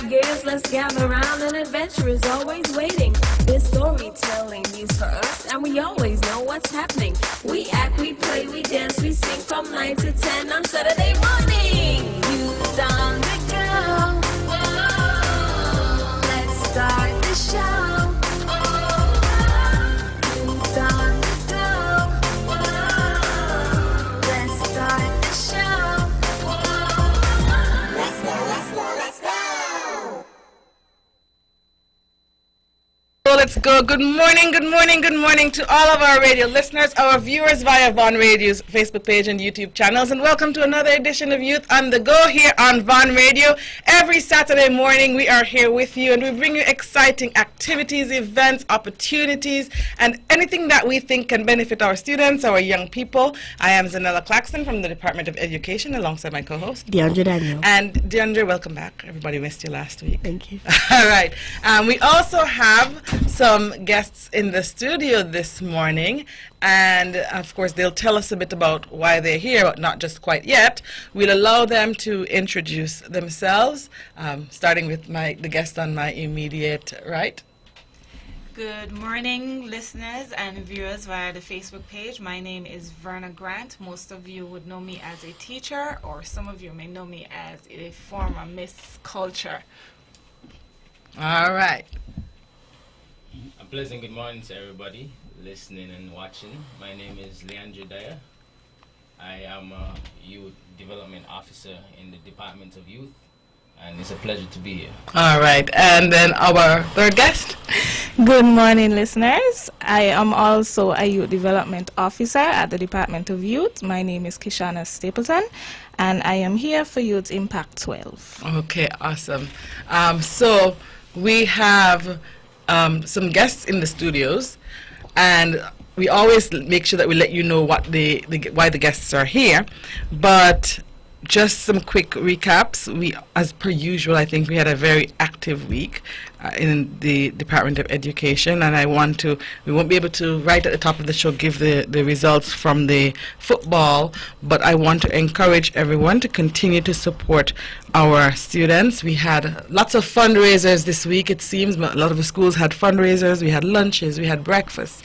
the gears, let's gather around. An adventure is always waiting. This storytelling is for us, and we always know what's happening. We act, we play, we dance, we sing from 9 to 10 on Saturday morning. Youth on the go. Let's start the show. Youth on the go. Let's start the show. Let's go, let's go, let's go. So let's go. Good morning, good morning, good morning to all of our radio listeners, our viewers via Von Radio's Facebook page and YouTube channels, and welcome to another edition of Youth on the Go here on Von Radio. Every Saturday morning we are here with you, and we bring you exciting activities, events, opportunities, and anything that we think can benefit our students, our young people. I am Zanella Claxton from the Department of Education alongside my co-host DeAndre Daniel. And DeAndre, welcome back. Everybody missed you last week. Thank you. All right. We also have some guests in the studio this morning, and of course they'll tell us a bit about why they're here, but not just quite yet. We'll allow them to introduce themselves, starting with the guest on my immediate right. Good morning, listeners and viewers via the Facebook page. My name is Verna Grant. Most of you would know me as a teacher, or some of you may know me as a former Miss Culture. All right. A pleasant good morning to everybody listening and watching. My name is Leandro Dyer. I am a Youth Development Officer in the Department of Youth, and it's a pleasure to be here. All right. And then our third guest. Good morning, listeners. I am also a Youth Development Officer at the Department of Youth. My name is Kishana Stapleton, and I am here for Youth Impact 12. Okay, awesome. So we have some guests in the studios, and we always make sure that we let you know what why the guests are here. But just some quick recaps. We, as per usual, I think we had a very active week in the Department of Education, and we won't be able to, right at the top of the show, give the results from the football, but I want to encourage everyone to continue to support our students. We had lots of fundraisers this week, it seems. A lot of the schools had fundraisers. We had lunches, we had breakfasts.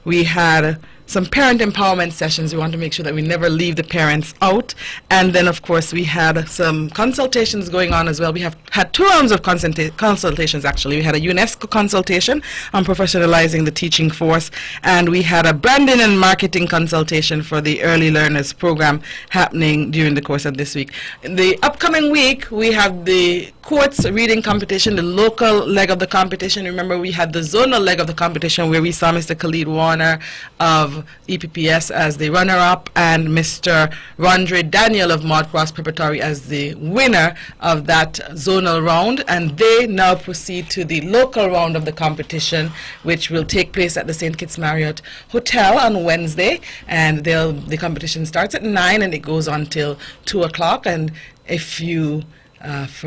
We had some parent empowerment sessions. We want to make sure that we never leave the parents out. And then, of course, we had some consultations going on as well. We have had 2 rounds of consultations, actually. We had a UNESCO consultation on professionalizing the teaching force, and we had a branding and marketing consultation for the Early Learners program happening during the course of this week. In the upcoming week, we have the courts reading competition, the local leg of the competition. Remember, we had the zonal leg of the competition where we saw Mr. Khalid Warner of EPPS as the runner-up and Mr. Rondre Daniel of Maude Cross Preparatory as the winner of that zonal round, and they now proceed to the local round of the competition, which will take place at the St. Kitts Marriott Hotel on Wednesday, and the competition starts at 9 and it goes on till 2 o'clock. And if you if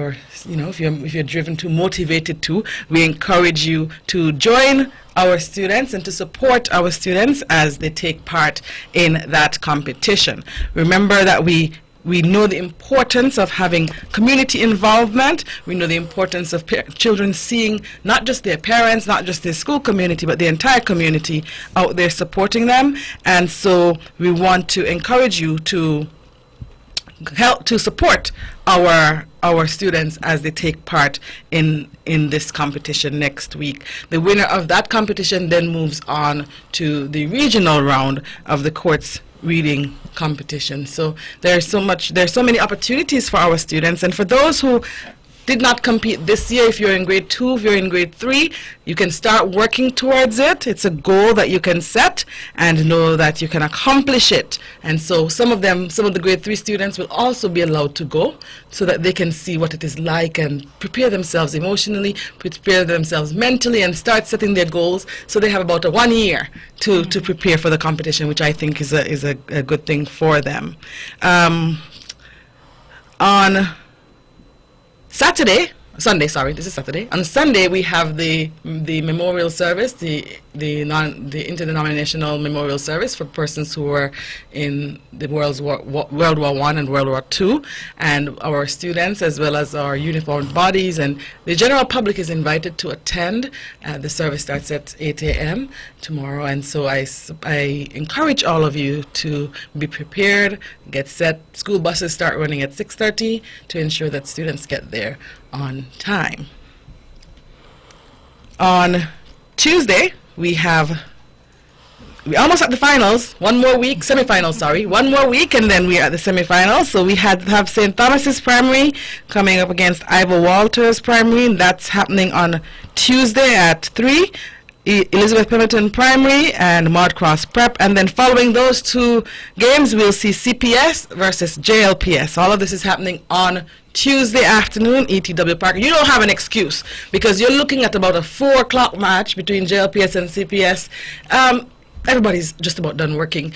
you're driven to, motivated to, we encourage you to join our students and to support our students as they take part in that competition. Remember that we know the importance of having community involvement. We know the importance of children seeing not just their parents, not just their school community, but the entire community out there supporting them. And so we want to encourage you to help to support our students as they take part in this competition next week. The winner of that competition then moves on to the regional round of the courts reading competition. So there's so many opportunities for our students, and for those who did not compete this year, if you're in grade 2, if you're in grade 3, you can start working towards it. It's a goal that you can set and know that you can accomplish it. And so some of the grade 3 students will also be allowed to go so that they can see what it is like and prepare themselves emotionally, prepare themselves mentally, and start setting their goals. So they have about 1 year to prepare for the competition, which I think is a good thing for them. On Saturday, Sunday, sorry, this is Saturday. On Sunday, we have the memorial service, the interdenominational memorial service for persons who were in the World War I and World War II, and our students as well as our uniformed bodies and the general public is invited to attend. The service starts at 8 a.m. tomorrow, and so I encourage all of you to be prepared, get set. School buses start running at 6:30 to ensure that students get there on time. On Tuesday, we're almost at the finals. One more week, semifinals, sorry. One more week, and then we're at the semifinals. So we have St. Thomas's Primary coming up against Ivor Walters Primary. And that's happening on Tuesday at 3. Elizabeth Pemberton Primary and Maud Cross Prep, and then following those two games we'll see CPS versus JLPS. All of this is happening on Tuesday afternoon, ETW Park. You don't have an excuse because you're looking at about a 4 o'clock match between JLPS and CPS. Everybody's just about done working.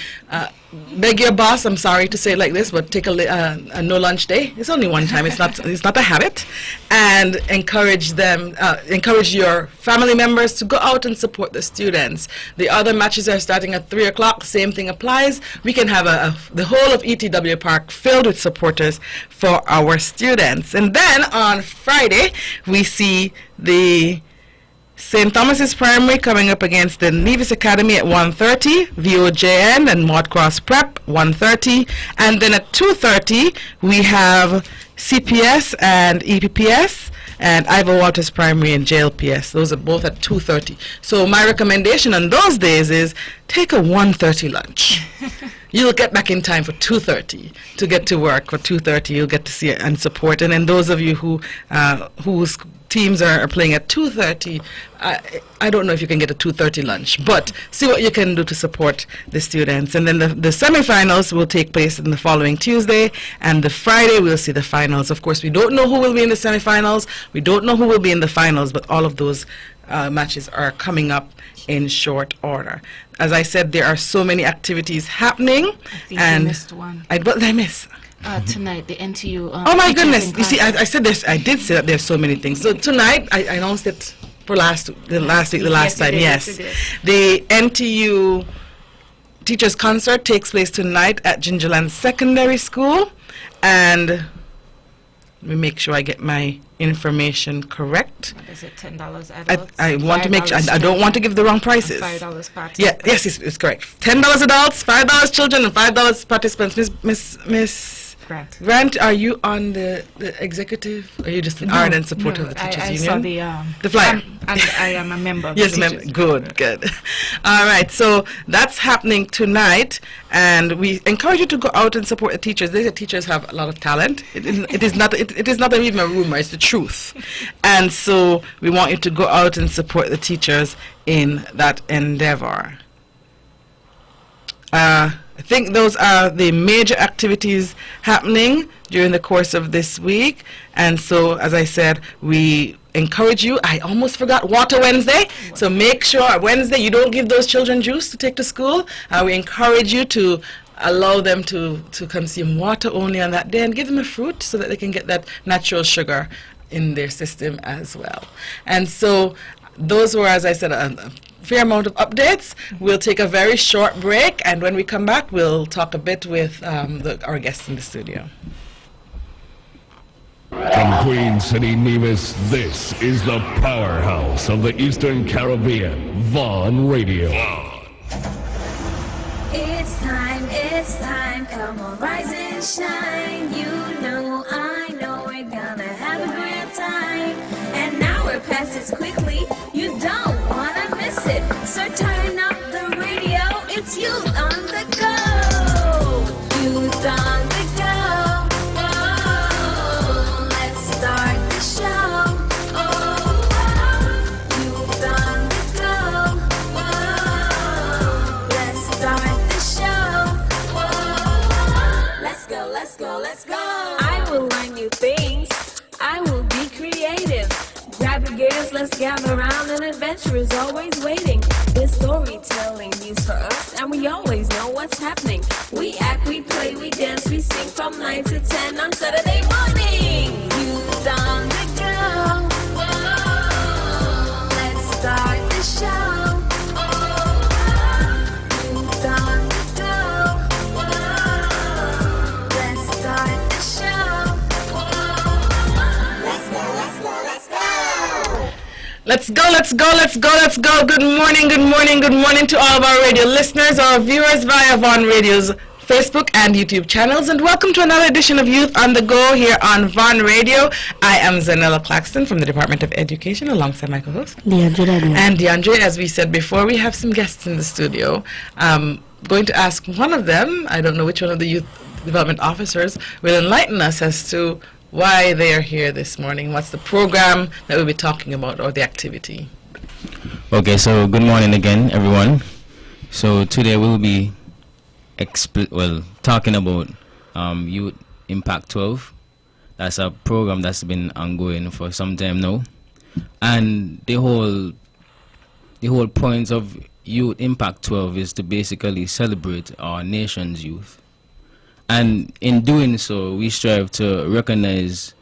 Beg your boss, I'm sorry to say it like this, but take a no lunch day. It's only one time. It's not a habit. And encourage your family members to go out and support the students. The other matches are starting at 3 o'clock. Same thing applies. We can have the whole of ETW Park filled with supporters for our students. And then on Friday, we see the St. Thomas's Primary coming up against the Nevis Academy at 1:30, VOJN and Maud Cross Prep 1:30, and then at 2:30 we have CPS and EPPS and Ivor Walters Primary and JLPS. Those are both at 2:30. So my recommendation on those days is take a 1:30 lunch. You'll get back in time for 2:30 to get to work. For 2:30 you'll get to see it and support. And then those of you whose teams are playing at 2:30, I don't know if you can get a 2:30 lunch, but see what you can do to support the students. And then the semifinals will take place on the following Tuesday, and the Friday we'll see the finals. Of course, we don't know who will be in the semifinals, we don't know who will be in the finals, but all of those matches are coming up in short order. As I said, there are so many activities happening. I think and you missed one. What did I miss? Tonight, the NTU. Oh my Teachers goodness! in You see, Class. I said this. I did say that there's so many things. So tonight, I announced it for the last week, the last Yes, you time. did, Yes, yes, you did. the NTU Teachers Concert takes place tonight at Gingerland Secondary School, and let me make sure I get my information correct. What is it, $10 adults? I want to make sure. I don't children, want to give the wrong prices. and $5 participants. Yeah, yes, it's correct. $10 adults, $5 children, and $5 participants. Miss Grant, are you on the executive? Or are you just an ardent supporter of the Teachers I Union? saw The flyer. and I am a member of Yes, the ma'am. Teachers Good. All right. So that's happening tonight, and we encourage you to go out and support the teachers. The teachers have a lot of talent. It is not even a rumor. It's the truth, and so we want you to go out and support the teachers in that endeavor. I think those are the major activities happening during the course of this week. And so, as I said, we encourage you. I almost forgot Water Wednesday. So make sure Wednesday you don't give those children juice to take to school. We encourage you to allow them to consume water only on that day and give them a fruit so that they can get that natural sugar in their system as well. And so those were, as I said, a fair amount of updates. We'll take a very short break, and when we come back, we'll talk a bit with our guests in the studio. From Queen City, Nevis, this is the powerhouse of the Eastern Caribbean, Vaughn Radio. It's time, come on, rise and shine. You know, I know we're gonna have a great time. And now we're past it quickly, you don't wanna miss it. So turn up the radio, it's Youth on the Go. Youth on the Go. Oh, let's start the show. Oh, Youth on the Go. Oh, let's start the show. Oh, let's go. I will learn new things. I will be creative. Grab your gears, let's gather around. An adventure is always waiting. There's storytelling news for us, and we always know what's happening. We act, we play, we dance, we sing from 9 to 10 on Saturday morning. Youth on the Go. Let's go, let's go, let's go, let's go. Good morning, good morning, good morning to all of our radio listeners, our viewers via Vaughan Radio's Facebook and YouTube channels, and welcome to another edition of Youth on the Go here on Vaughan Radio. I am Zanella Claxton from the Department of Education, alongside my co-host and DeAndre. As we said before, we have some guests in the studio. Going to ask one of them, I don't know which one of the youth development officers, will enlighten us as to why they are here this morning. What's the program that we'll be talking about, or the activity? Okay, so good morning again, everyone. So today we'll be talking about Youth Impact 12. That's a program that's been ongoing for some time now, and the whole point of Youth Impact 12 is to basically celebrate our nation's youth. And in doing so, we strive to recognize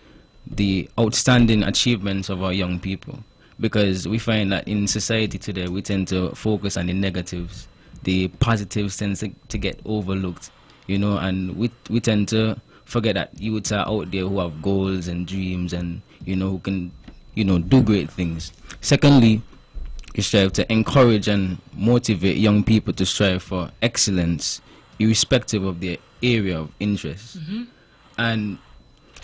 the outstanding achievements of our young people, because we find that in society today, we tend to focus on the negatives. The positives tend to get overlooked, and we tend to forget that youths are out there who have goals and dreams and, who can, do great things. Secondly, we strive to encourage and motivate young people to strive for excellence, irrespective of their area of interest. And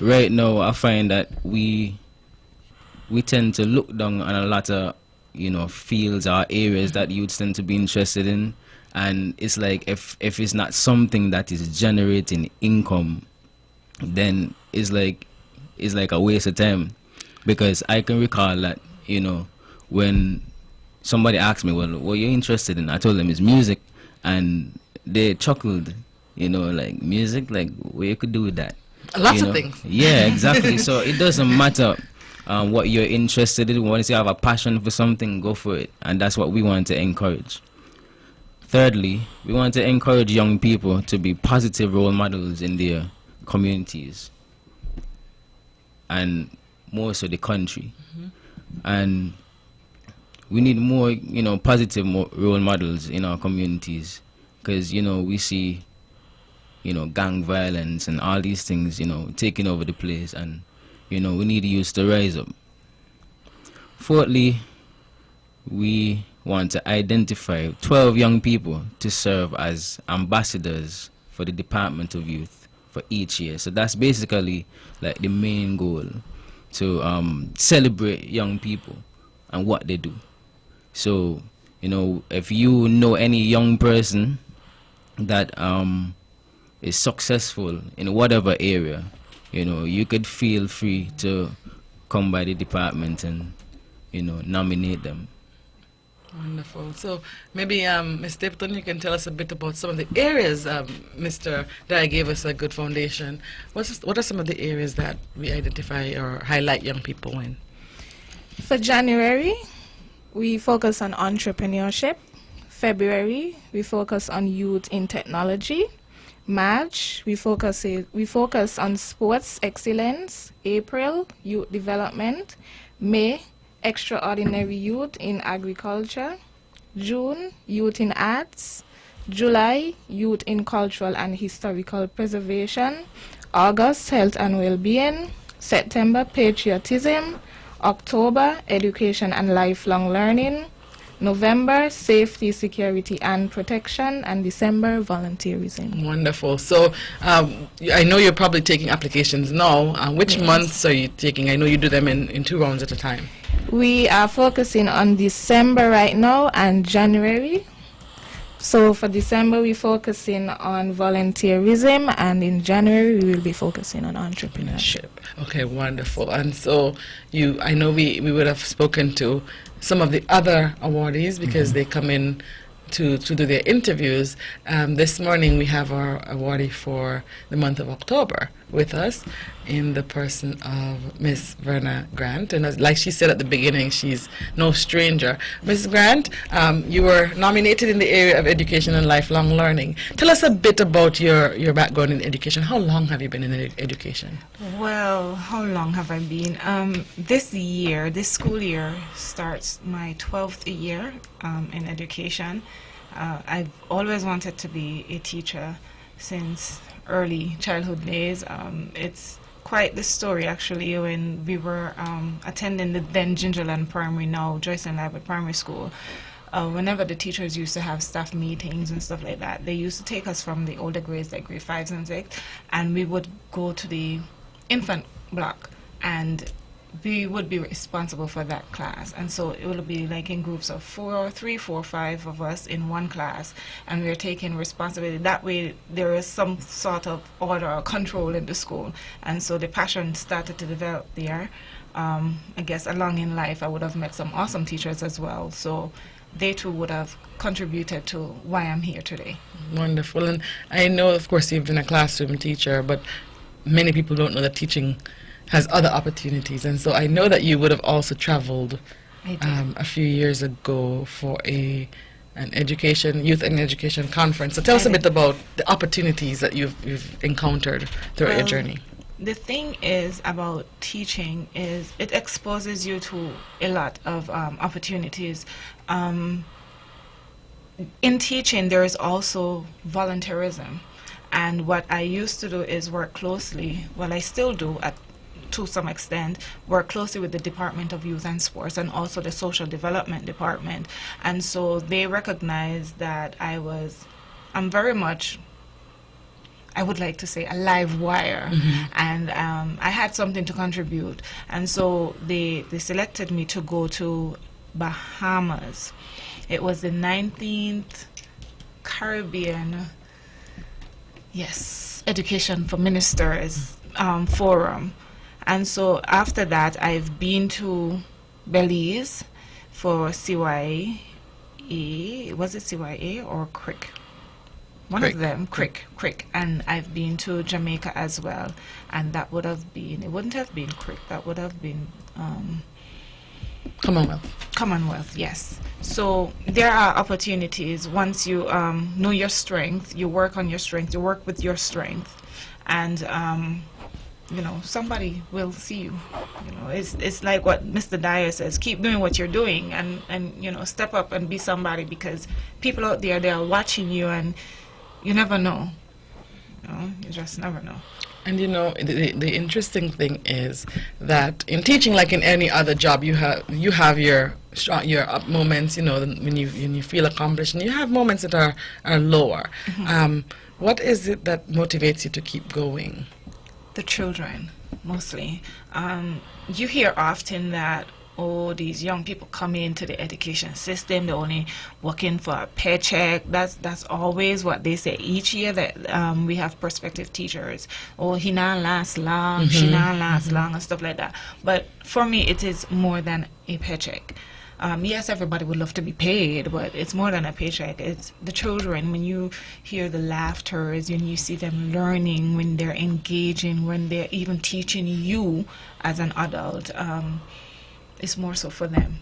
right now, I find that we tend to look down on a lot of, fields or areas that youths tend to be interested in. And it's like if it's not something that is generating income, then it's like a waste of time. Because I can recall that, when somebody asked me, well, what are you interested in? I told them it's music, and they chuckled, like music, like what you could do with that. Lots of things. Yeah, exactly. So it doesn't matter what you're interested in. Once you have a passion for something, go for it. And that's what we want to encourage. Thirdly, we want to encourage young people to be positive role models in their communities, and more so the country. And we need more, positive role models in our communities, because, we see, gang violence and all these things, taking over the place, and, we need youth to rise up. Fourthly, we want to identify 12 young people to serve as ambassadors for the Department of Youth for each year. So that's basically like the main goal, to celebrate young people and what they do. So, if you know any young person that is successful in whatever area, you could feel free to come by the department and, nominate them. Wonderful. So maybe, Ms. Stapleton, you can tell us a bit about some of the areas. Mr. Dye gave us a good foundation. What are some of the areas that we identify or highlight young people in? For January, we focus on entrepreneurship. February, we focus on youth in technology. March, we focus on sports excellence. April, youth development. May, extraordinary youth in agriculture. June, youth in arts. July, youth in cultural and historical preservation. August, health and well-being. September, patriotism. October, education and lifelong learning. November, safety, security and protection. And December, volunteerism. Wonderful. So I know you're probably taking applications now. Which months are you taking? I know you do them in 2 rounds at a time. We are focusing on December right now and January. So for December, we're focusing on volunteerism, and in January, we will be focusing on entrepreneurship. Okay, wonderful. And so I know we would have spoken to some of the other awardees, because they come in to do their interviews. This morning we have our awardee for the month of October with us, in the person of Miss Verna Grant. And like she said at the beginning, she's no stranger. Ms. Grant, you were nominated in the area of education and lifelong learning. Tell us a bit about your background in education. How long have you been in education? Well, how long have I been? This school year starts my 12th year in education. I've always wanted to be a teacher since early childhood days. It's quite the story actually when we were attending the then Gingerland Primary, now Joycelyn Library Primary School. Whenever the teachers used to have staff meetings and stuff like that, they used to take us from the older grades, like grade 5s and 6, and we would go to the infant block, and we would be responsible for that class. And so it would be like in groups of 3, 4, 5 of us in one class, and we are taking responsibility. That way there is some sort of order or control in the school, and so the passion started to develop there. I guess along in life I would have met some awesome teachers as well, so they too would have contributed to why I'm here today. Wonderful. And I know, of course, you've been a classroom teacher, but many people don't know that teaching has other opportunities. And so I know that you would have also traveled I did. a few years ago for an youth and education conference. So tell us a bit about the opportunities that you've encountered throughout your Well, journey. The thing is about teaching is it exposes you to a lot of opportunities. In teaching, there is also volunteerism. And what I used to do is work closely, well, I still do to some extent, work closely with the Department of Youth and Sports and also the Social Development Department. And so they recognized that I'm very much, I would like to say, a live wire, and I had something to contribute. And so they selected me to go to Bahamas. It was the 19th Caribbean, Education for Ministers Forum. And so after that, I've been to Belize for CYA. Was it CYA or CRIC? One Crick. of them, Crick. And I've been to Jamaica as well. And that would have been, it wouldn't have been Crick, that would have been Commonwealth, yes. So there are opportunities once you know your strength, you work on your strength, you work with your strength, and somebody will see you. It's like what Mr. Dyer says: keep doing what you're doing, and step up and be somebody, because people out there, they are watching you, and you never know. You just never know. And the interesting thing is that in teaching, like in any other job, you have your up moments, when you feel accomplished, and you have moments that are lower. What is it that motivates you to keep going? The children, mostly. You hear often that, these young people come into the education system, they're only working for a paycheck. That's always what they say each year that we have prospective teachers. He not last long, she not last long, and stuff like that. But for me, it is more than a paycheck. Yes, everybody would love to be paid, but it's more than a paycheck. It's the children. When you hear the laughter, when you see them learning, when they're engaging, when they're even teaching you as an adult, it's more so for them.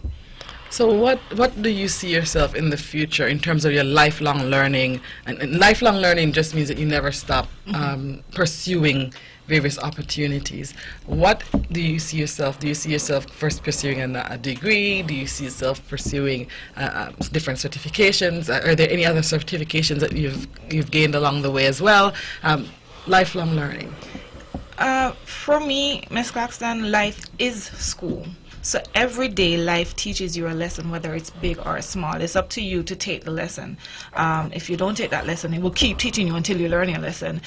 So what do you see yourself in the future in terms of your lifelong learning? And lifelong learning just means that you never stop pursuing various opportunities. What do you see yourself? Do you see yourself first pursuing a degree? Do you see yourself pursuing different certifications? Are there any other certifications that you've gained along the way as well? Lifelong learning. For me, Ms. Claxton, life is school. So every day life teaches you a lesson, whether it's big or small. It's up to you to take the lesson. If you don't take that lesson, it will keep teaching you until you learn your lesson.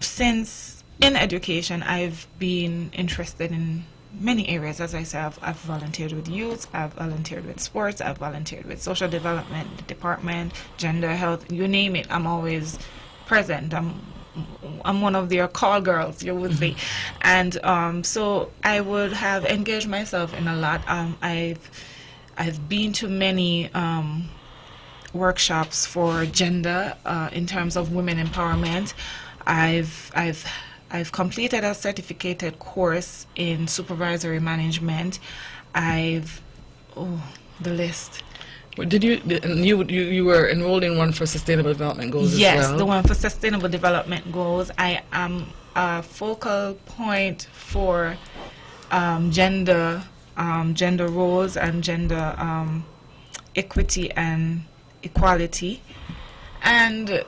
Since in education, I've been interested in many areas. As I said, I've volunteered with youth, I've volunteered with sports, I've volunteered with social development department, gender health, you name it, I'm always present. I'm one of their call girls, you would say. And so I would have engaged myself in a lot. I've been to many workshops for gender in terms of women empowerment. I've completed a certificated course in supervisory management. The list. Did you were enrolled in one for sustainable development goals as well? Yes, the one for sustainable development goals. I am a focal point for gender roles and gender equity and equality. And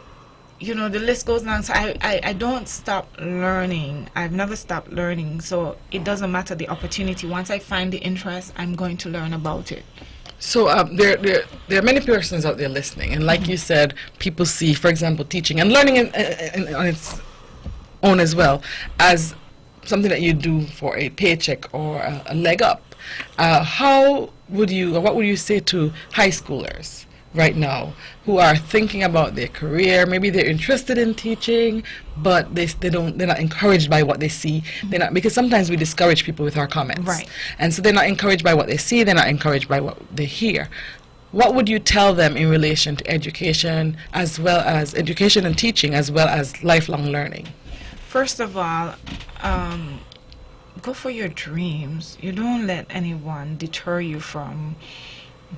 you know, the list goes on. So I don't stop learning. I've never stopped learning. So it doesn't matter the opportunity. Once I find the interest, I'm going to learn about it. So there are many persons out there listening, and like you said, people see, for example, teaching and learning on its own as well as something that you do for a paycheck or a leg up. How would you, or what would you say to high schoolers right now who are thinking about their career? Maybe they're interested in teaching, but they're not encouraged by what they see. They're not, because sometimes we discourage people with our comments. Right. And so they're not encouraged by what they see, they're not encouraged by what they hear. What would you tell them in relation to education, as well as education and teaching, as well as lifelong learning? First of all, go for your dreams. You don't let anyone deter you from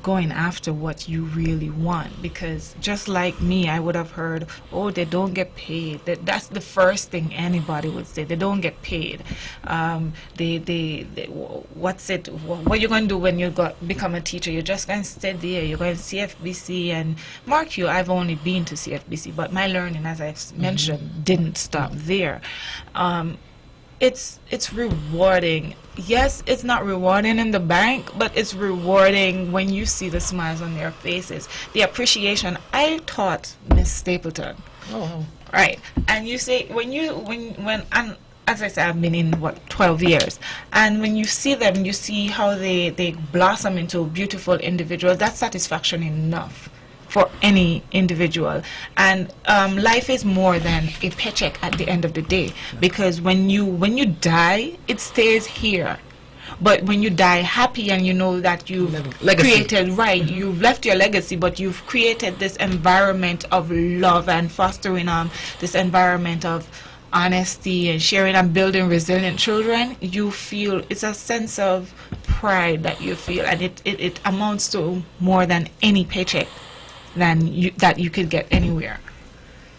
going after what you really want, because just like me, I would have heard, oh, they don't get paid. That's the first thing anybody would say. They don't get paid. They what's it? What you gonna do when you become a teacher? You're just gonna stay there. You're going to CFBC, and mark you, I've only been to CFBC, but my learning, as I've mentioned, didn't stop there. It's rewarding. Yes, it's not rewarding in the bank, but it's rewarding when you see the smiles on their faces, the appreciation. I taught Miss Stapleton. Oh. Right. And you say, and as I said, I've been in 12 years, and when you see them, you see how they blossom into beautiful individuals. That's satisfaction enough for any individual. And life is more than a paycheck at the end of the day, because when you die, it stays here. But when you die happy and you know that you've created, you've left your legacy, but you've created this environment of love and fostering this environment of honesty and sharing and building resilient children, you feel, it's a sense of pride that you feel, and it amounts to more than any paycheck that you could get anywhere.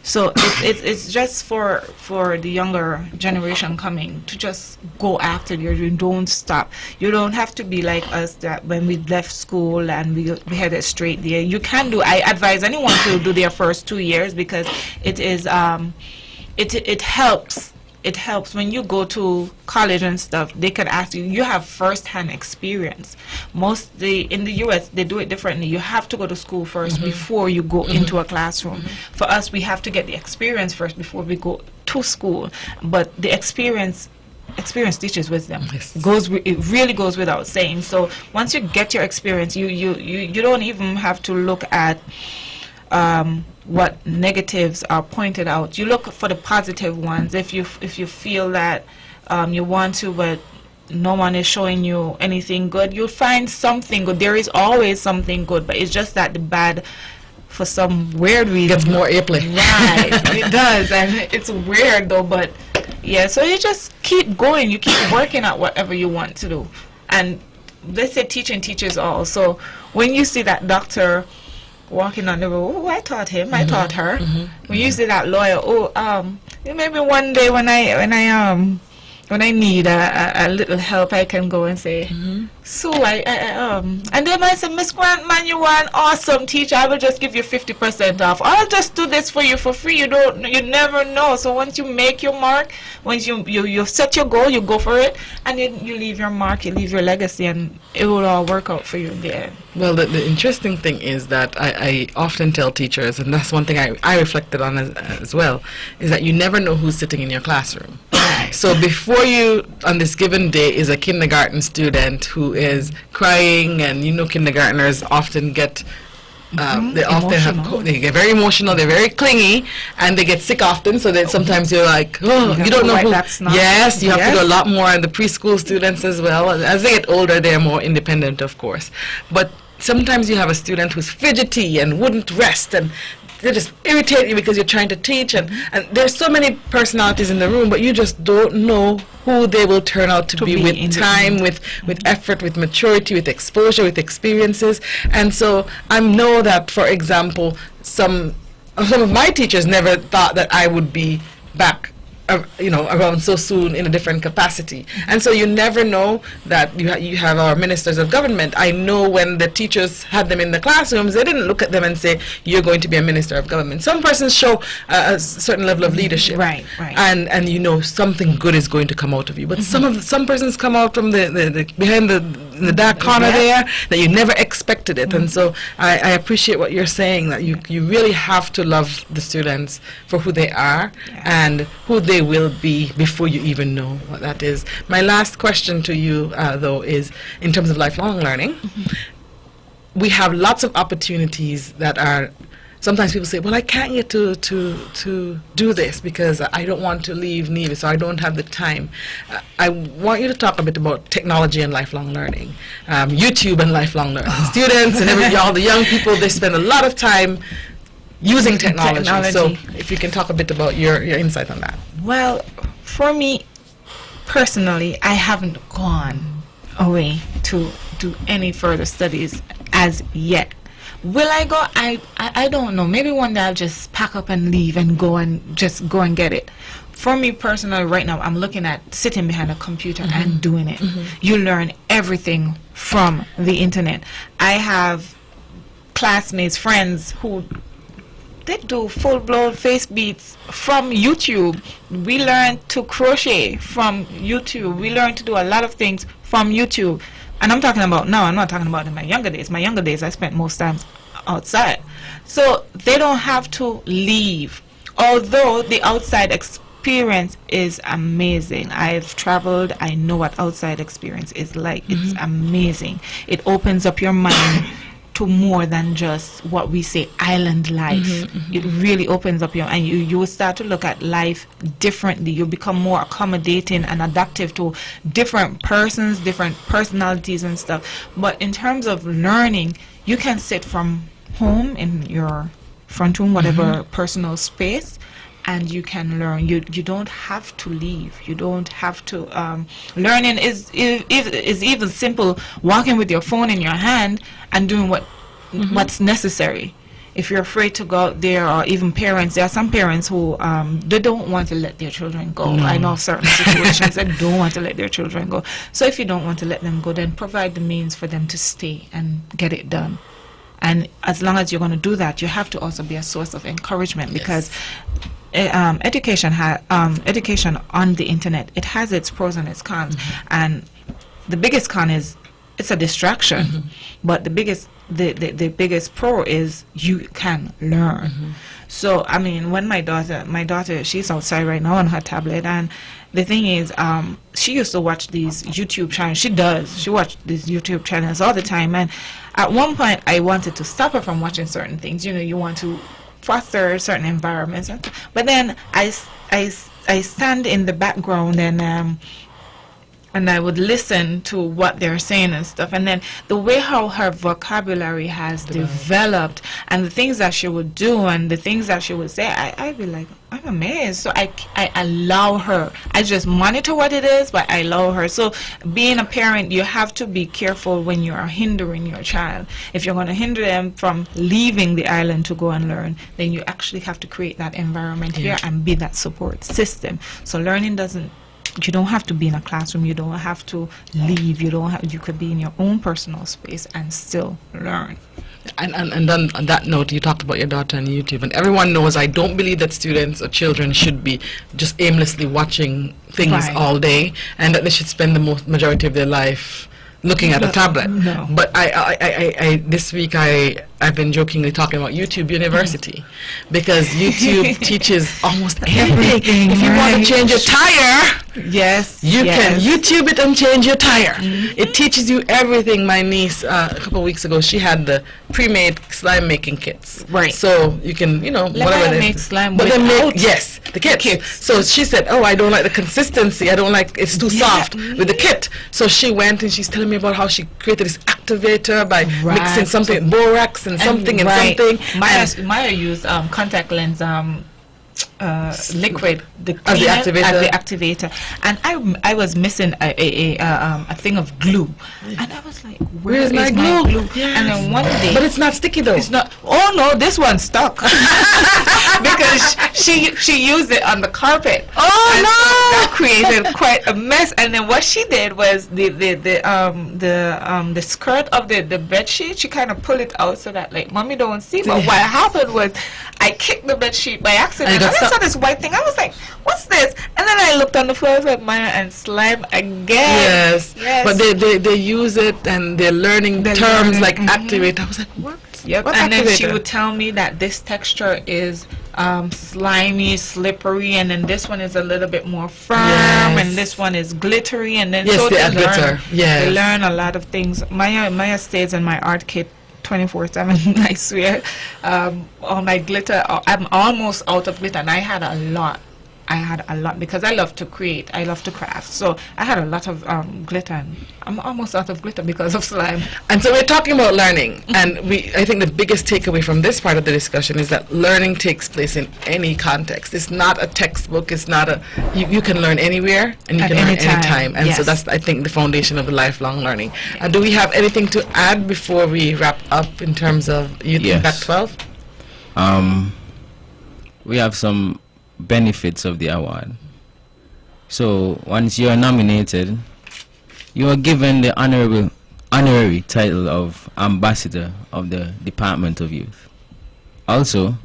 So it's just for the younger generation coming to just go after your dream. Don't stop. You don't have to be like us, that when we left school and we headed straight there. You can do. I advise anyone to do their first 2 years, because it is it helps. It helps when you go to college and stuff. They can ask you. You have first-hand experience. In the U.S. they do it differently. You have to go to school first before you go into a classroom. For us, we have to get the experience first before we go to school. But the experience teaches wisdom. Yes. It really goes without saying. So once you get your experience, you don't even have to look at what negatives are pointed out. You look for the positive ones. If you feel that you want to, but no one is showing you anything good, you'll find something good. There is always something good, but it's just that the bad, for some weird reason, Gets more airplay. Right, it does, and it's weird though. But yeah, so you just keep going. You keep working at whatever you want to do, and they say teaching teaches all. So when you see that doctor walking on the road, oh, I taught him, I taught her. When you see that lawyer, maybe one day when I need a little help, I can go and say, so and they might say, Miss Grant, man, you are an awesome teacher. I will just give you 50% off. I'll just do this for you for free. You never know. So once you make your mark, once you set your goal, you go for it, and then you leave your mark, you leave your legacy, and it will all work out for you in the end. Well, the interesting thing is that I often tell teachers, and that's one thing I reflected on as well, is that you never know who's sitting in your classroom. So before you, on this given day, is a kindergarten student who is crying, and kindergartners often get, they get very emotional, they're very clingy, and they get sick often, so that sometimes you're like, oh, you don't know who. Yes, you have to do a lot more on the preschool students as well. As they get older, they're more independent, of course. But sometimes you have a student who's fidgety and wouldn't rest, and they just irritate you because you're trying to teach, and there's so many personalities in the room, but you just don't know who they will turn out to be with time, with effort, with maturity, with exposure, with experiences. And so I know that, for example, some of my teachers never thought that I would be back around so soon in a different capacity. And so you never know that you have our ministers of government. I know when the teachers had them in the classrooms, they didn't look at them and say, you're going to be a minister of government. Some persons show a certain level of leadership. Right. And something good is going to come out of you. But some persons come out from the behind the dark corner there that you never expected it. And so I appreciate what you're saying, that you really have to love the students for who they are and who they will be before you even know what that is. My last question to you, though, is in terms of lifelong learning. We have lots of opportunities that are. Sometimes people say, well, I can't get to do this because I don't want to leave Nevis, or I don't have the time. I want you to talk a bit about technology and lifelong learning, YouTube and lifelong learning. Students and all the young people, they spend a lot of time using technology. So if you can talk a bit about your insight on that. Well, for me personally, I haven't gone away to do any further studies as yet. Will I go? I don't know. Maybe one day I'll just pack up and leave and go and get it. For me personally, right now, I'm looking at sitting behind a computer and doing it. You learn everything from the internet. I have classmates, friends who they do full-blown face beats from YouTube. We learn to crochet from YouTube. We learn to do a lot of things from YouTube. And I'm talking about now, I'm not talking about in my younger days. My younger days, I spent most times outside. So they don't have to leave. Although the outside experience is amazing. I've traveled, I know what outside experience is like. It's amazing. It opens up your mind to more than just what we say island life. It really opens up your, and you will start to look at life differently. You become more accommodating and adaptive to different persons, different personalities and stuff. But in terms of learning, you can sit from home in your front room, whatever personal space, and you can learn. You don't have to leave. You don't have to. Learning is even simple. Walking with your phone in your hand and doing what's necessary. If you're afraid to go out there, or even parents, there are some parents who they don't want to let their children go. I know certain situations that don't want to let their children go. So if you don't want to let them go, then provide the means for them to stay and get it done. And as long as you're going to do that, you have to also be a source of encouragement, because education on the internet, it has its pros and its cons. And the biggest con is it's a distraction, but the biggest pro is you can learn. So I mean, when my daughter, she's outside right now on her tablet, and the thing is, she used to watch these YouTube channels. She watched these YouTube channels all the time, and at one point I wanted to stop her from watching certain things. You want to foster certain environments, but then I stand in the background and I would listen to what they're saying and stuff. And then the way how her vocabulary has developed, and the things that she would do and the things that she would say, I'd be like, I'm amazed. So I allow her. I just monitor what it is, but I allow her. So being a parent, you have to be careful when you are hindering your child. If you're going to hinder them from leaving the island to go and learn, then you actually have to create that environment here and be that support system. So learning you don't have to be in a classroom. You don't have to leave. You could be in your own personal space and still learn. And then on that note, you talked about your daughter on YouTube, and everyone knows I don't believe that students or children should be just aimlessly watching things all day, and that they should spend the majority of their life looking at a tablet. No. But I this week I've been jokingly talking about YouTube University, because YouTube teaches almost everything. If you want to change your tire, you can YouTube it and change your tire. It teaches you everything. My niece, a couple of weeks ago, she had the pre-made slime making kits. Right. So you can, whatever they make slime but without then the kits. So she said, oh, I don't like the consistency. I don't like, it's too soft with the kit. So she went and she's telling me about how she created this activator by mixing something, borax and something and something. Maya used contact lens liquid, the As the cleaner, activator? as the activator, and I was missing a thing of glue, and I was like, where is my glue? Yes. And then one day, But it's not sticky though. it's not. Oh no, this one stuck because she used it on the carpet. Oh, And no! so that created quite a mess. And then what she did was the skirt of the bed sheet. She kind of pulled it out so that like mommy don't see. But what happened was I kicked the bed sheet by accident. And And it got I saw stuck. this white thing. I was like, what's this? And then I looked on the floor. I was like, Maya, and slime again. Yes. Yes. But they use it and they're learning They're terms learning, like mhm. activate. I was like, what? Yep. What And then she activator? would tell me that this texture is slimy, slippery, and then this one is a little bit more firm, Yes. and this one is glittery, and then Yes, so they they add glitter. learn. Yes. They learn a lot of things. Maya stays in my art kit 24/7. I swear. All my glitter. I'm almost out of glitter, and I had a lot. Because I love to create. I love to craft. So I had a lot of glitter. And I'm almost out of glitter because of slime. And so we're talking about learning, and I think the biggest takeaway from this part of the discussion is that learning takes place in any context. It's not a textbook. It's not you can learn anywhere, and you At can learn any time, anytime. And so yes. that's, I think, the foundation of the lifelong learning. Do we have anything to add before we wrap up in terms of Youth Yes. Impact 12? We have some benefits of the award. So once you are nominated, you are given the honorary title of Ambassador of the Department of Youth. Also,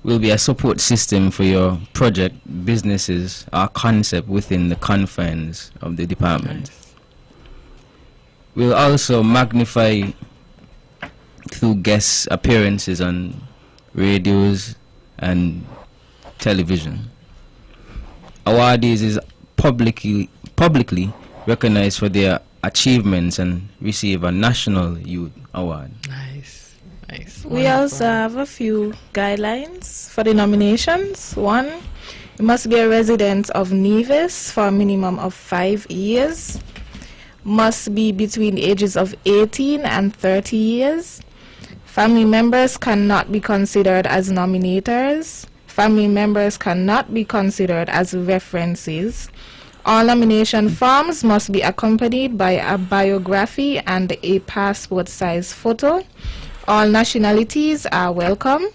will be a support system for your project, businesses, or concept within the confines of the department. We'll also magnify through guest appearances on radios and television. Awardees is publicly recognized for their achievements and receive a National Youth Award. Nice. Nice. We also have a few guidelines for the nominations. One, you must be a resident of Nevis for a minimum of 5 years. Must be between the ages of 18 and 30 years. Family members cannot be considered as nominators. Family members cannot be considered as references. All nomination forms must be accompanied by a biography and a passport-size photo. All nationalities are welcome.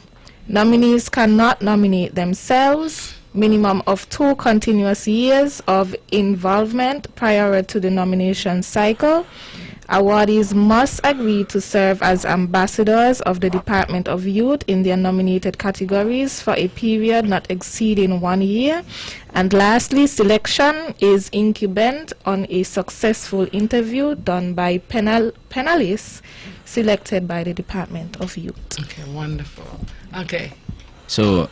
Nominees cannot nominate themselves. Minimum of 2 continuous years of involvement prior to the nomination cycle. Awardees must agree to serve as ambassadors of the Department of Youth in their nominated categories for a period not exceeding 1 year. And lastly, selection is incumbent on a successful interview done by panelists selected by the Department of Youth. Okay, wonderful. Okay. So,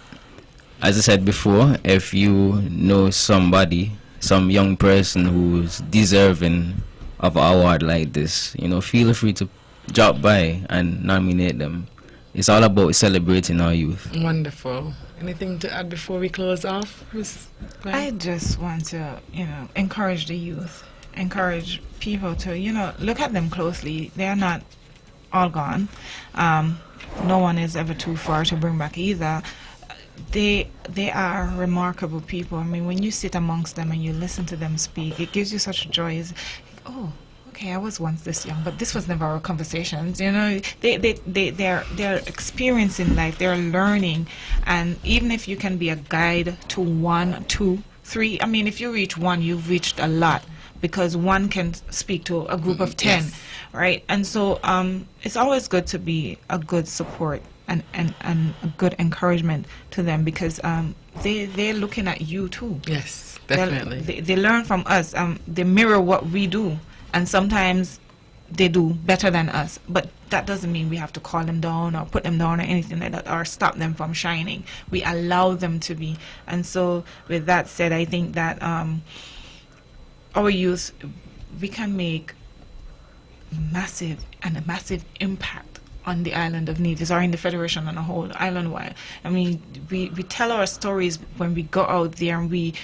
as I said before, if you know somebody, some young person who's deserving of an award like this, feel free to drop by and nominate them. It's all about celebrating our youth. Wonderful. Anything to add before we close off? I just want to, encourage the youth, encourage people to, look at them closely. They are not all gone. No one is ever too far to bring back either. They are remarkable people. I mean, when you sit amongst them and you listen to them speak, it gives you such joy. Oh, okay, I was once this young, but this was never our conversations. They're experiencing life, they're learning, and even if you can be a guide to 1, 2, 3, I mean, if you reach 1, you've reached a lot, because 1 can speak to a group of 10, yes. right? And so it's always good to be a good support and a good encouragement to them, because they're looking at you too. Yes. Definitely. They learn from us. They mirror what we do, and sometimes they do better than us. But that doesn't mean we have to call them down or put them down or anything like that, or stop them from shining. We allow them to be. And so, with that said, I think that our youth, we can make a massive impact on the island of Nevis, or in the Federation on a whole, island-wide. I mean, we tell our stories when we go out there, and we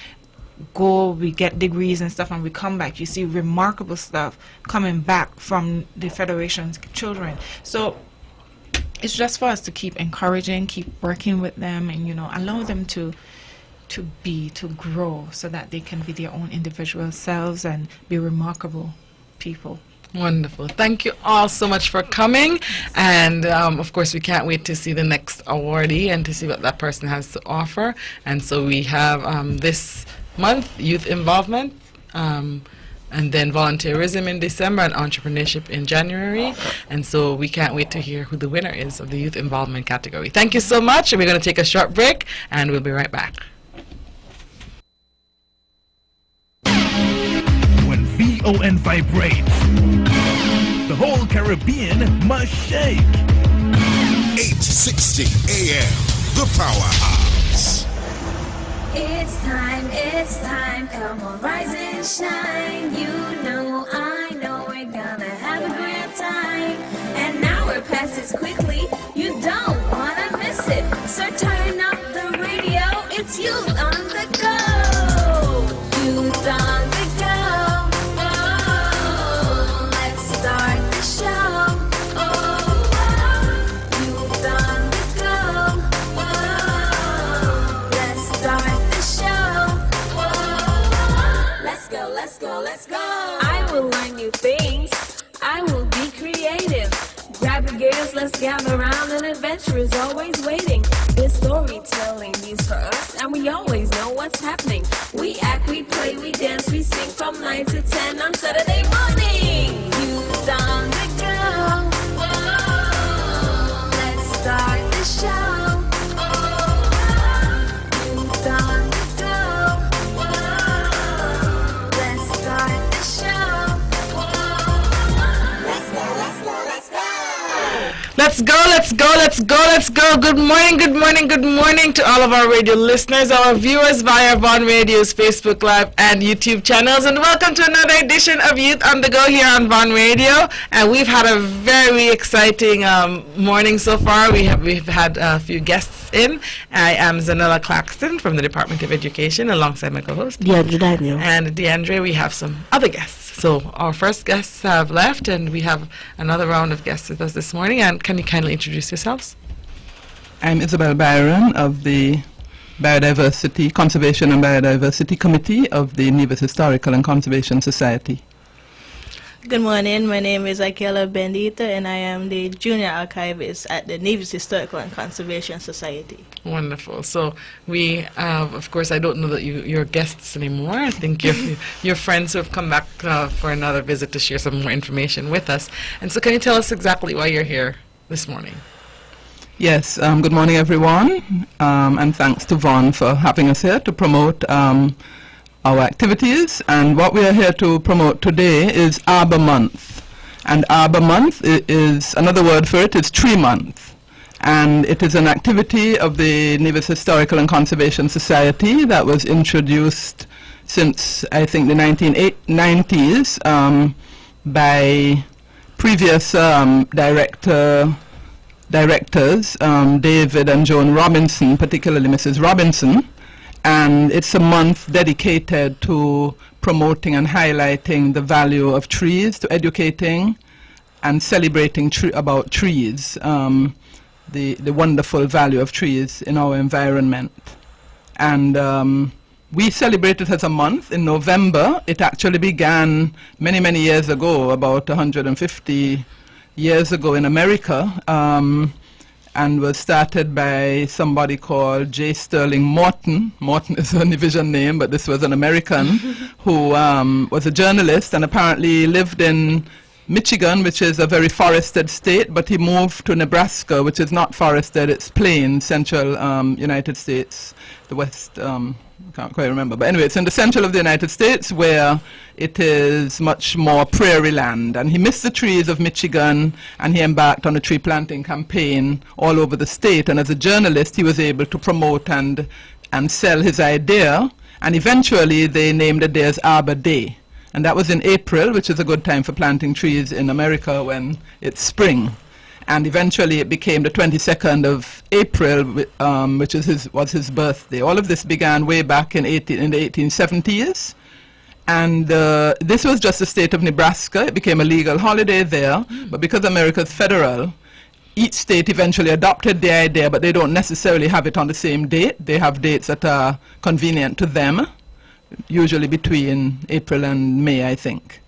get degrees and stuff, and we come back. You see remarkable stuff coming back from the Federation's children. So it's just for us to keep encouraging, keep working with them, and allow them to to be, to grow, so that they can be their own individual selves and be remarkable people. Wonderful. Thank you all so much for coming. And of course, we can't wait to see the next awardee and to see what that person has to offer. And so we have this month, youth involvement, and then volunteerism in December and entrepreneurship in January. And so we can't wait to hear who the winner is of the youth involvement category. Thank you so much. We're going to take a short break and we'll be right back. When VON vibrates, the whole Caribbean must shake. 860 AM, the powerhouse. It's time, come on, rise and shine. You know, I know we're gonna have a great time. And now we're past it quickly, you don't wanna miss it. So turn up the radio, it's Youth on the Go. Youth on the Go. Oh, let's start the show. Oh, Youth on the Go. Oh, let's start the show. Let's go. I will learn new things. I will be creative. Grab your gears, let's gather around. An adventure is always waiting. This storytelling news for us, and we always know what's happening. We act, we play, we dance, we sing from 9 to 10 on Saturday morning. Youth on the go. Whoa, let's start the show. Youth on the go. Whoa, let's start the show. Let's go. Let's go. Good morning to all of our radio listeners, our viewers via Von Radio's Facebook Live and YouTube channels, and welcome to another edition of Youth on the Go here on Von Radio. And we've had a very exciting morning so far. We've had a few guests in. I am Zanella Claxton from the Department of Education, alongside my co-host DeAndre Daniel. And DeAndre. We have some other guests. So our first guests have left, and we have another round of guests with us this morning. And can you kindly introduce yourselves? I'm Isabel Byron of the Biodiversity, Conservation and Biodiversity Committee of the Nevis Historical and Conservation Society. Good morning, my name is Akela Bendita and I am the Junior Archivist at the Nevis Historical and Conservation Society. Wonderful. So we, of course, I don't know that you're guests anymore. I think you're friends who have come back for another visit to share some more information with us. And so can you tell us exactly why you're here this morning? Yes, good morning everyone, and thanks to Vaughn for having us here to promote our activities. And what we are here to promote today is Arbor Month. And Arbor Month is, another word for it is Tree Month. And it is an activity of the Nevis Historical and Conservation Society that was introduced since, I think, the 1990s by previous directors, David and Joan Robinson, particularly Mrs. Robinson. And it's a month dedicated to promoting and highlighting the value of trees, to educating and celebrating about trees, the wonderful value of trees in our environment. And we celebrate it as a month in November. It actually began many, many years ago, about 150 years ago in America, and was started by somebody called J. Sterling Morton. Morton is a Nevisian name, but this was an American who was a journalist and apparently lived in Michigan, which is a very forested state, but he moved to Nebraska, which is not forested, it's plain, central United States, the west, can't quite remember. But anyway, it's in the central of the United States where it is much more prairie land. And he missed the trees of Michigan, and he embarked on a tree planting campaign all over the state. And as a journalist, he was able to promote and sell his idea. And eventually, they named the day as Arbor Day. And that was in April, which is a good time for planting trees in America when it's spring. And eventually it became the 22nd of April, which was his birthday. All of this began way back in the 1870s. And this was just the state of Nebraska. It became a legal holiday there. But because America is federal, each state eventually adopted the idea, but they don't necessarily have it on the same date. They have dates that are convenient to them, usually between April and May, I think.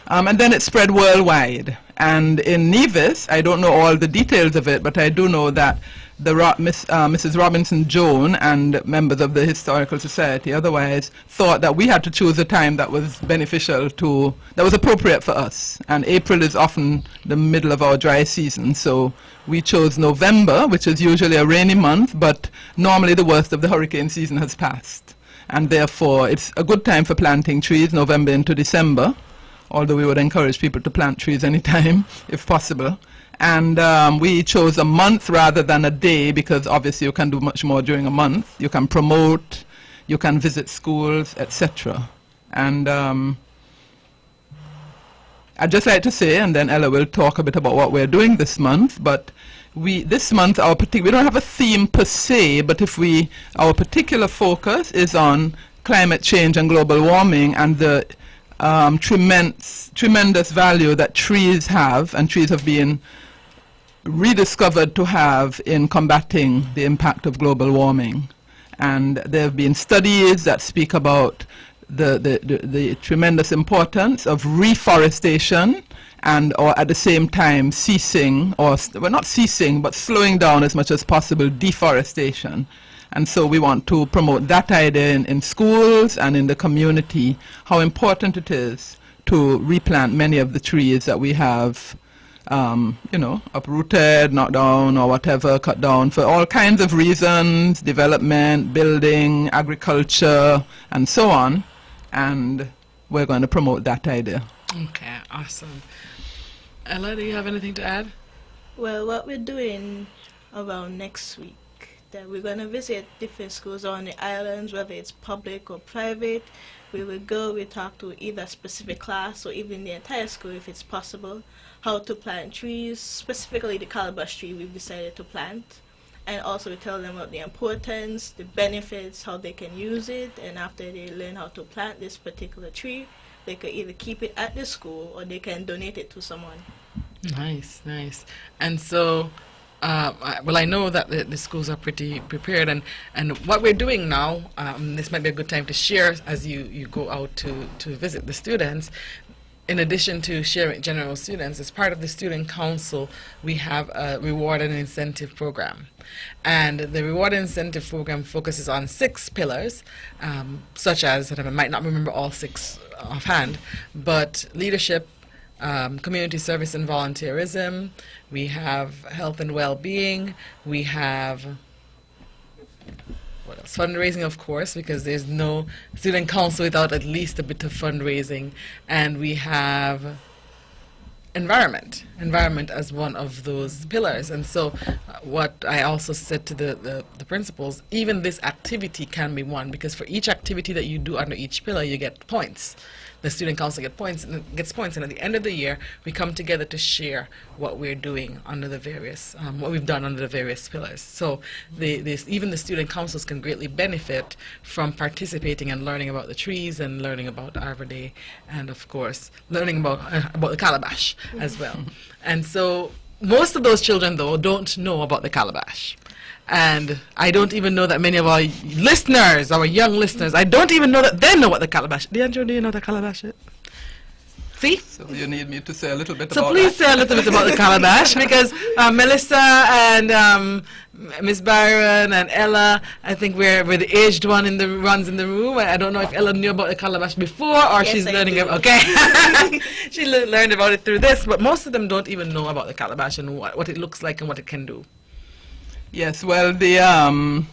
And then it spread worldwide. And in Nevis, I don't know all the details of it, but I do know that Mrs. Robinson Joan and members of the Historical Society otherwise thought that we had to choose a time that was beneficial that was appropriate for us. And April is often the middle of our dry season, so we chose November, which is usually a rainy month, but normally the worst of the hurricane season has passed. And therefore, it's a good time for planting trees, November into December, although we would encourage people to plant trees anytime, if possible. And we chose a month rather than a day, because obviously you can do much more during a month. You can promote, you can visit schools, etc. And I'd just like to say, and then Ella will talk a bit about what we're doing this month, but this month we don't have a theme per se, but our particular focus is on climate change and global warming and the tremendous value that trees have, and trees have been rediscovered to have in combating the impact of global warming. And there have been studies that speak about the tremendous importance of reforestation or at the same time not ceasing, but slowing down as much as possible deforestation. And so we want to promote that idea in schools and in the community, how important it is to replant many of the trees that we have, uprooted, knocked down, or whatever, cut down for all kinds of reasons, development, building, agriculture, and so on. And we're going to promote that idea. Okay, awesome. Ella, do you have anything to add? Well, what we're doing around next week, that we're going to visit different schools on the islands, whether it's public or private. We will go, we talk to either a specific class or even the entire school, if it's possible, how to plant trees, specifically the calabash tree we've decided to plant. And also we tell them about the importance, the benefits, how they can use it, and after they learn how to plant this particular tree, they can either keep it at the school or they can donate it to someone. Nice. And so, I know that the schools are pretty prepared, and what we're doing now, this might be a good time to share as you go out to visit the students. In addition to sharing general students, as part of the Student Council, we have a reward and incentive program. And the reward and incentive program focuses on 6 pillars, such as, and I might not remember all 6 offhand, but leadership, community service and volunteerism, we have health and well-being, we have what else? Fundraising, of course, because there's no student council without at least a bit of fundraising, and we have environment as one of those pillars. And so what I also said to the principals, even this activity can be won, because for each activity that you do under each pillar, you get points. The student council gets points, and at the end of the year, we come together to share what we're doing under the various, what we've done under the various pillars. So even the student councils can greatly benefit from participating and learning about the trees and learning about Arbor Day, and of course, learning about the calabash as well. And so most of those children, though, don't know about the calabash. And I don't even know that many of our listeners, our young listeners, I don't even know that they know what the calabash is. Leandro, do you know what the calabash is? See? So you need me to say a little bit about So please say a little bit about the calabash, because Melissa and Miss Byron and Ella, I think we're the aged ones in the room. I don't know if Ella knew about the calabash before, or she's learning about. Okay, she learned about it through this, but most of them don't even know about the calabash and what it looks like and what it can do. Yes, well, the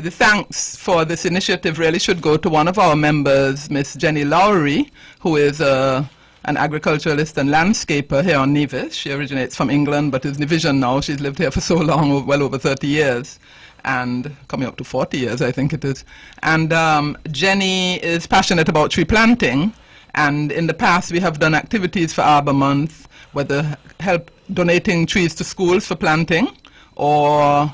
thanks for this initiative really should go to one of our members, Miss Jenny Lowry, who is an agriculturalist and landscaper here on Nevis. She originates from England, but is Nevisian now. She's lived here for so long, well over 30 years, and coming up to 40 years, I think it is. And Jenny is passionate about tree planting, and in the past we have done activities for Arbor Month, whether donating trees to schools for planting, or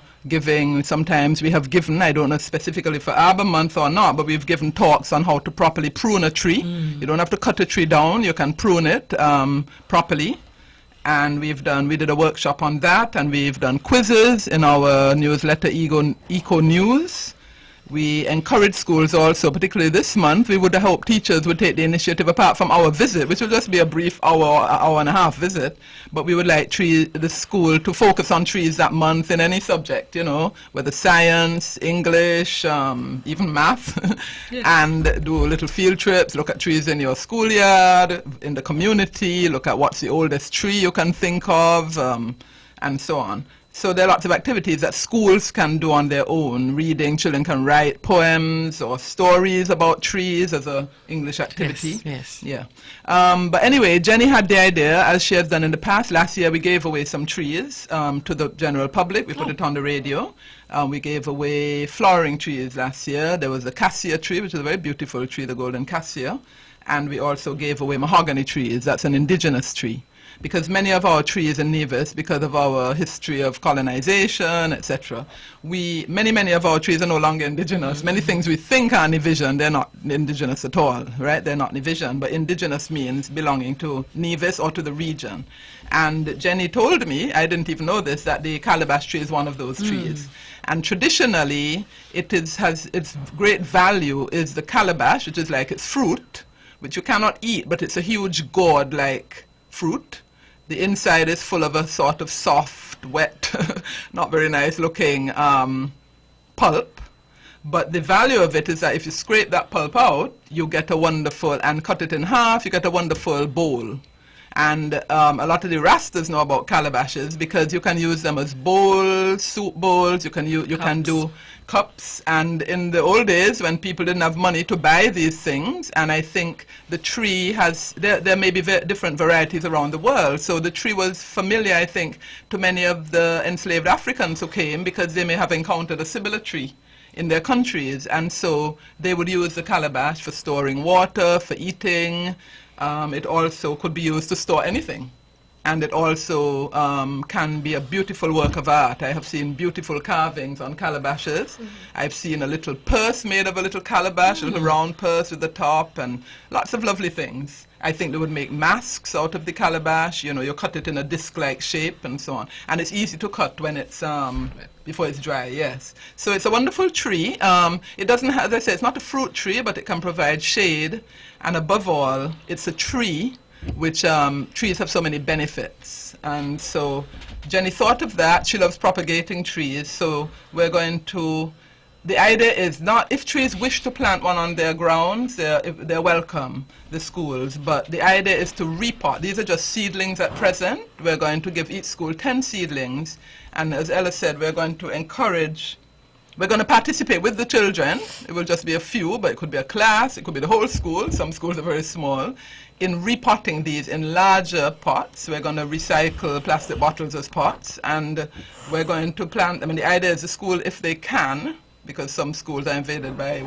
sometimes we have given, I don't know specifically for Arbor Month or not, but we've given talks on how to properly prune a tree. You don't have to cut a tree down, you can prune it properly. And we did a workshop on that, and we've done quizzes in our newsletter, Eco News. We encourage schools also, particularly this month, we would hope teachers would take the initiative apart from our visit, which will just be a brief hour and a half visit, but we would like the school to focus on trees that month in any subject, whether science, English, even math, and do little field trips, look at trees in your schoolyard, in the community, look at what's the oldest tree you can think of, and so on. So there are lots of activities that schools can do on their own. Reading, children can write poems or stories about trees as an English activity. Yes. Yeah. But anyway, Jenny had the idea, as she has done in the past. Last year we gave away some trees to the general public. We put it on the radio. We gave away flowering trees last year. There was a cassia tree, which is a very beautiful tree, the golden cassia. And we also gave away mahogany trees. That's an indigenous tree. Because many of our trees in Nevis, because of our history of colonization, etc., many of our trees are no longer indigenous. Many things we think are Nevisian, they're not indigenous at all, right? They're not Nevisian, but indigenous means belonging to Nevis or to the region. And Jenny told me, I didn't even know this, that the calabash tree is one of those trees. And traditionally, has its great value is the calabash, which is like its fruit, which you cannot eat, but it's a huge gourd-like fruit. The inside is full of a sort of soft, wet, not very nice looking pulp. But the value of it is that if you scrape that pulp out, you get a wonderful, and cut it in half, you get a wonderful bowl. And a lot of the Rastas know about calabashes because you can use them as bowls, soup bowls, you can do cups. And in the old days when people didn't have money to buy these things, and I think the tree there may be different varieties around the world, so the tree was familiar, I think, to many of the enslaved Africans who came because they may have encountered a similar tree in their countries, and so they would use the calabash for storing water, for eating. It also could be used to store anything. And it also can be a beautiful work of art. I have seen beautiful carvings on calabashes. I've seen a little purse made of a little calabash, a little round purse with the top, and lots of lovely things. I think they would make masks out of the calabash. You cut it in a disc-like shape and so on. And it's easy to cut when it's before it's dry, yes. So it's a wonderful tree. It doesn't have, as I say, it's not a fruit tree, but it can provide shade. And above all, it's a tree, which trees have so many benefits. And so Jenny thought of that. She loves propagating trees. So we're going to, the idea is not, if trees wish to plant one on their grounds, they're welcome, the schools. But the idea is to repot. These are just seedlings at present. We're going to give each school 10 seedlings. And as Ella said, we're going to participate with the children. It will just be a few, but it could be a class, it could be the whole school. Some schools are very small. In repotting these in larger pots, we're going to recycle plastic bottles as pots, and we're going to plant them. And the idea is the school, if they can, because some schools are invaded by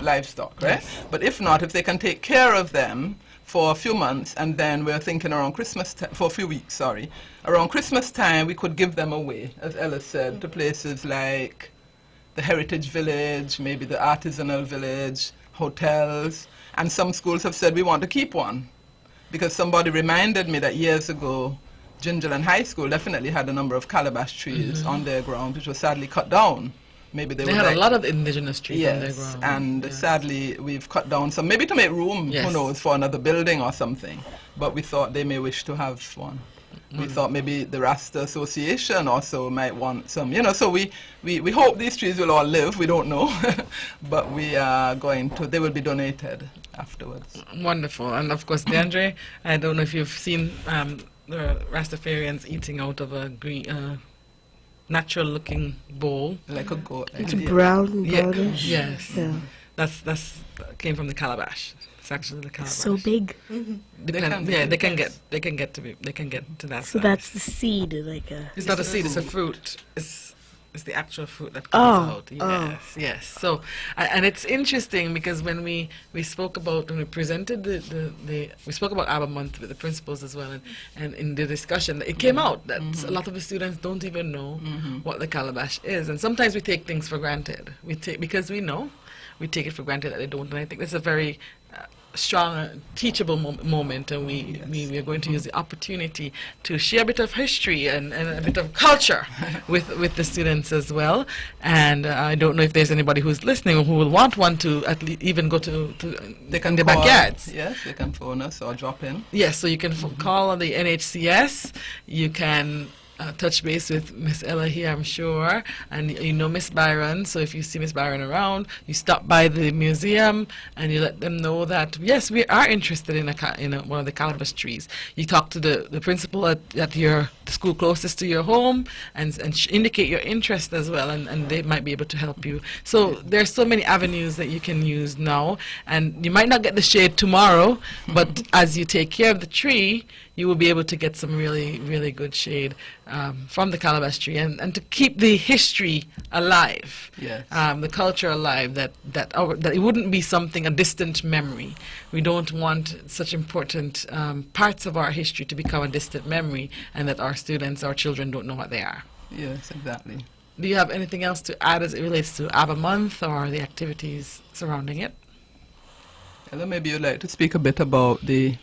livestock, right? Yes. But if not, if they can take care of them for a few months, and then we're thinking around Christmas time, for a few weeks, sorry. Around Christmas time, we could give them away, as Ella said, to places like the Heritage Village, maybe the Artisanal Village, hotels. And some schools have said, we want to keep one. Because somebody reminded me that years ago, Gingerland High School definitely had a number of calabash trees on their ground, which was sadly cut down. Maybe they had a lot of indigenous trees on their ground. And sadly we've cut down some, maybe to make room, who knows, for another building or something. But we thought they may wish to have one. We thought maybe the Rasta Association also might want some, so we hope these trees will all live. We don't know. But we are going to, they will be donated afterwards. Wonderful. And of course, DeAndre, I don't know if you've seen the Rastafarians eating out of a green, natural-looking bowl. Like a goat. It's brown, brownish. Yes. Yeah. That's came from the calabash. It's actually the calabash. So big. They can get to that. So size. that's the seed, like a. It's not a seed. It's a fruit. It's the actual fruit that comes out. Yes, yes. So, and it's interesting because when we spoke about, when we presented we spoke about Arbor Month with the principals as well, and in the discussion, it came out that a lot of the students don't even know what the calabash is, and sometimes we take things for granted. Because we know, we take it for granted that they don't, and I think that's a very strong teachable moment, and we are going to use the opportunity to share a bit of history and a bit of culture with the students as well. And I don't know if there's anybody who's listening who will want one to at least even go to They can the call, backyards. yes, they can phone us or drop in. Yes, so you can call on the NHCS. You can touch base with Miss Ella here, I'm sure, and you know Miss Byron. So if you see Miss Byron around, you stop by the museum and you let them know that yes, we are interested in one of the calabash trees. You talk to the principal at your school closest to your home and indicate your interest as well, and they might be able to help you. So there's so many avenues that you can use now, and you might not get the shade tomorrow, but as you take care of the tree, you will be able to get some really, really good shade from the calabash tree, and to keep the history alive, Yes. the culture alive, that it wouldn't be a distant memory. We don't want such important parts of our history to become a distant memory, and that our students, our children don't know what they are. Yes, exactly. Do you have anything else to add as it relates to ABBA Month or the activities surrounding it? Ella, maybe you'd like to speak a bit about the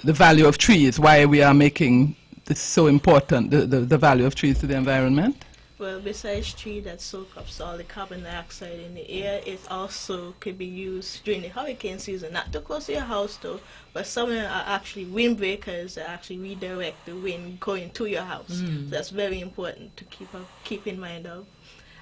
value of trees, why we are making this so important, the value of trees to the environment. Well, besides tree that soak up all the carbon dioxide in the air, it also could be used during the hurricane season, not too close to your house though, but some of them are actually windbreakers that actually redirect the wind going to your house. So that's very important to keep in mind of.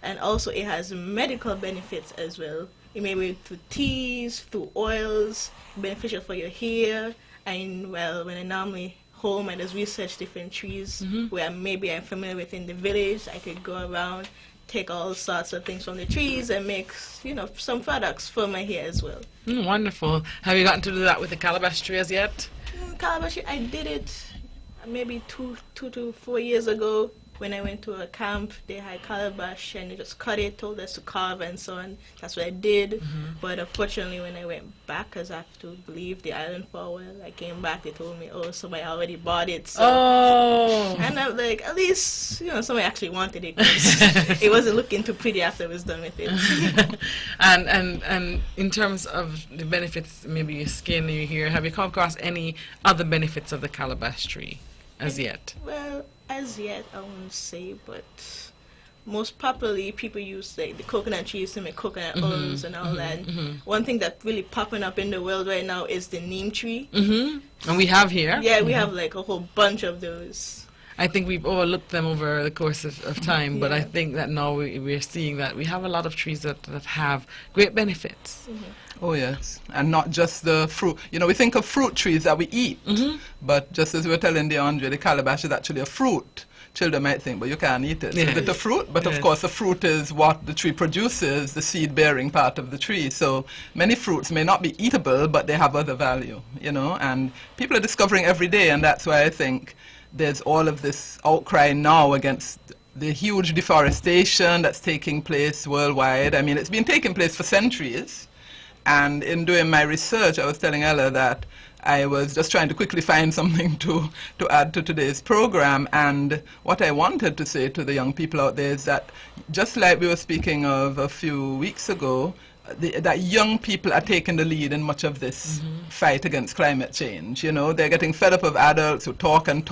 And also it has medical benefits as well. It may be through teas, through oils, beneficial for your hair. And well, when I normally home and just research different trees where maybe I'm familiar with in the village, I could go around, take all sorts of things from the trees and make, some products for my hair as well. Wonderful. Have you gotten to do that with the calabash tree as yet? Calabash, I did it maybe two to 4 years ago. When I went to a camp, they had calabash and they just cut it, told us to carve and so on. That's what I did. But unfortunately, when I went back, because I have to leave the island for a while, I came back, they told me, oh, somebody already bought it. So. Oh! And I'm like, at least, somebody actually wanted it. 'Cause it wasn't looking too pretty after I was done with it. and in terms of the benefits, maybe your skin, your hair, have you come across any other benefits of the calabash tree as yet? Well, as yet, I won't say, but most popularly, people use the coconut trees to make coconut oils and all that. One thing that's really popping up in the world right now is the neem tree. And we have here. Yeah, we have like a whole bunch of those. I think we've overlooked them over the course of time, but I think that now we're seeing that we have a lot of trees that have great benefits. Oh, yes. And not just the fruit. We think of fruit trees that we eat, but just as we were telling DeAndre, the calabash is actually a fruit. Children might think, but you can't eat it. It's a bit of fruit, but of course the fruit is what the tree produces, the seed-bearing part of the tree. So many fruits may not be eatable, but they have other value, and people are discovering every day, and that's why I think there's all of this outcry now against the huge deforestation that's taking place worldwide. I mean, it's been taking place for centuries. And in doing my research, I was telling Ella that I was just trying to quickly find something to add to today's program. And what I wanted to say to the young people out there is that just like we were speaking of a few weeks ago, that young people are taking the lead in much of this fight against climate change. They're getting fed up of adults who talk and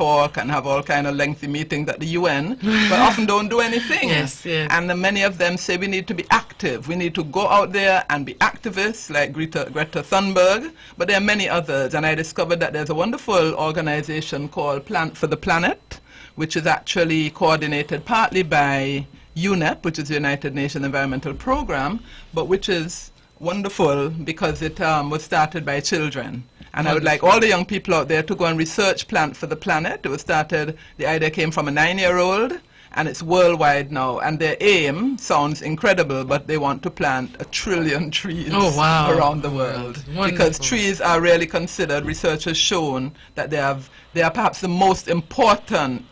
have all kind of lengthy meetings at the UN, but often don't do anything. Yes. And many of them say we need to be active. We need to go out there and be activists like Greta Thunberg, but there are many others. And I discovered that there's a wonderful organization called Plant for the Planet, which is actually coordinated partly by UNEP, which is the United Nations Environmental Programme, but which is wonderful because it was started by children. And I would like all the young people out there to go and research Plant for the Planet. It was started, the idea came from a 9-year-old, and it's worldwide now. And their aim sounds incredible, but they want to plant 1 trillion trees around the world. Because trees are really considered, research has shown that they are perhaps the most important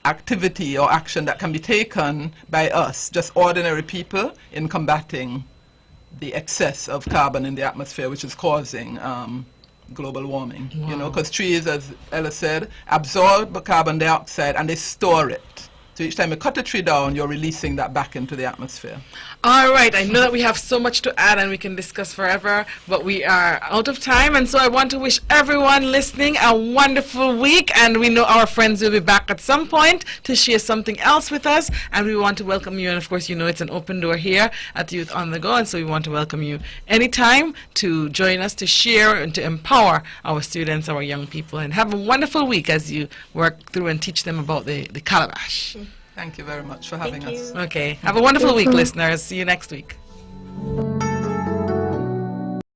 activity or action that can be taken by us, just ordinary people, in combating the excess of carbon in the atmosphere, which is causing global warming. Because trees, as Ella said, absorb carbon dioxide and they store it. So each time you cut a tree down, you're releasing that back into the atmosphere. All right, I know that we have so much to add and we can discuss forever, but we are out of time. And so I want to wish everyone listening a wonderful week. And we know our friends will be back at some point to share something else with us. And we want to welcome you. And of course, you know it's an open door here at Youth on the Go. And so we want to welcome you anytime to join us, to share and to empower our students, our young people. And have a wonderful week as you work through and teach them about the calabash. Thank you very much for having us. Okay. Have a wonderful week, listeners. See you next week.